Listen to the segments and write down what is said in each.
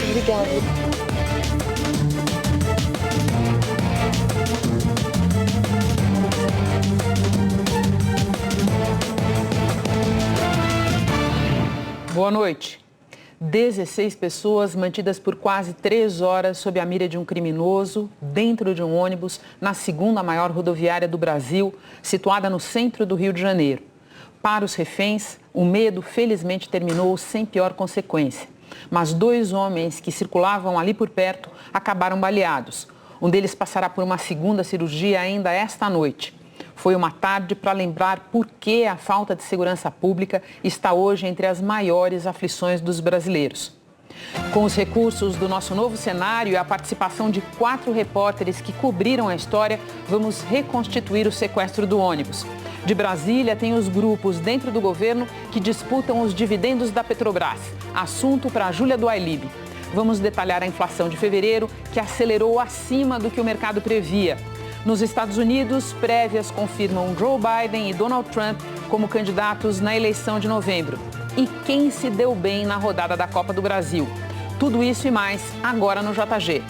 Obrigada. Boa noite. 16 pessoas mantidas por quase 3 horas sob a mira de um criminoso dentro de um ônibus na segunda maior rodoviária do Brasil, situada no centro do Rio de Janeiro. Para os reféns, o medo felizmente terminou sem pior consequência. Mas 2 homens que circulavam ali por perto acabaram baleados. Um deles passará por uma segunda cirurgia ainda esta noite. Foi uma tarde para lembrar por que a falta de segurança pública está hoje entre as maiores aflições dos brasileiros. Com os recursos do nosso novo cenário e a participação de 4 repórteres que cobriram a história, vamos reconstituir o sequestro do ônibus. De Brasília, tem os grupos dentro do governo que disputam os dividendos da Petrobras. Assunto para a Júlia do Ailib. Vamos detalhar a inflação de fevereiro, que acelerou acima do que o mercado previa. Nos Estados Unidos, prévias confirmam Joe Biden e Donald Trump como candidatos na eleição de novembro. E quem se deu bem na rodada da Copa do Brasil? Tudo isso e mais agora no JG.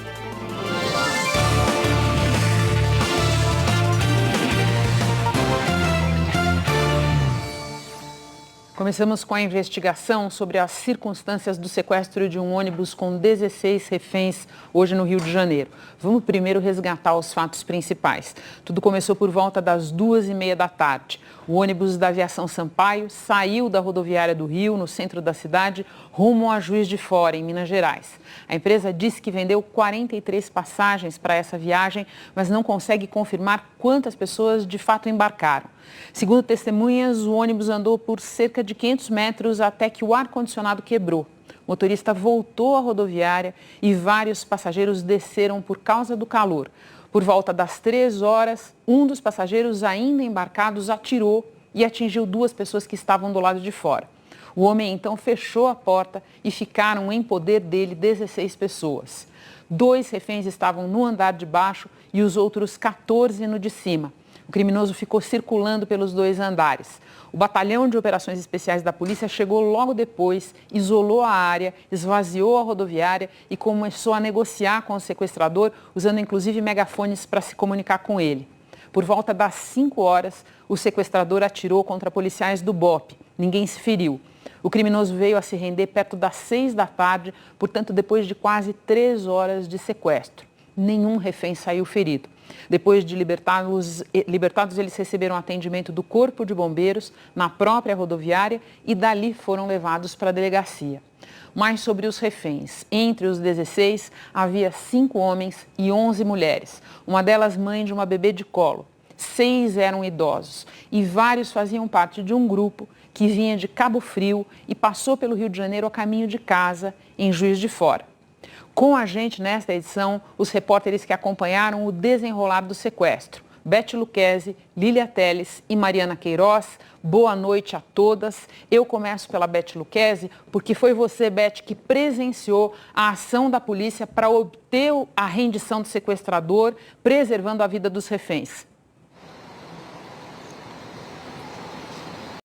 Começamos com a investigação sobre as circunstâncias do sequestro de um ônibus com 16 reféns hoje no Rio de Janeiro. Vamos primeiro resgatar os fatos principais. Tudo começou por volta das 2h30 da tarde. O ônibus da Aviação Sampaio saiu da rodoviária do Rio, no centro da cidade, rumo a Juiz de Fora, em Minas Gerais. A empresa disse que vendeu 43 passagens para essa viagem, mas não consegue confirmar quantas pessoas de fato embarcaram. Segundo testemunhas, o ônibus andou por cerca de 500 metros até que o ar-condicionado quebrou. O motorista voltou à rodoviária e vários passageiros desceram por causa do calor. Por volta das 3 horas, um dos passageiros ainda embarcados atirou e atingiu 2 pessoas que estavam do lado de fora. O homem então fechou a porta e ficaram em poder dele 16 pessoas. 2 reféns estavam no andar de baixo e os outros 14 no de cima. O criminoso ficou circulando pelos 2 andares. O batalhão de operações especiais da polícia chegou logo depois, isolou a área, esvaziou a rodoviária e começou a negociar com o sequestrador, usando inclusive megafones para se comunicar com ele. Por volta das 5 horas, o sequestrador atirou contra policiais do BOPE. Ninguém se feriu. O criminoso veio a se render perto das 6 da tarde, portanto, depois de quase 3 horas de sequestro. Nenhum refém saiu ferido. Depois de libertados, eles receberam atendimento do Corpo de Bombeiros na própria rodoviária e dali foram levados para a delegacia. Mais sobre os reféns. Entre os 16, havia 5 homens e 11 mulheres. Uma delas mãe de uma bebê de colo. 6 eram idosos e vários faziam parte de um grupo que vinha de Cabo Frio e passou pelo Rio de Janeiro a caminho de casa, em Juiz de Fora. Com a gente nesta edição, os repórteres que acompanharam o desenrolar do sequestro. Beth Lucchesi, Lília Teles e Mariana Queiroz. Boa noite a todas. Eu começo pela Beth Lucchesi, porque foi você, Beth, que presenciou a ação da polícia para obter a rendição do sequestrador, preservando a vida dos reféns.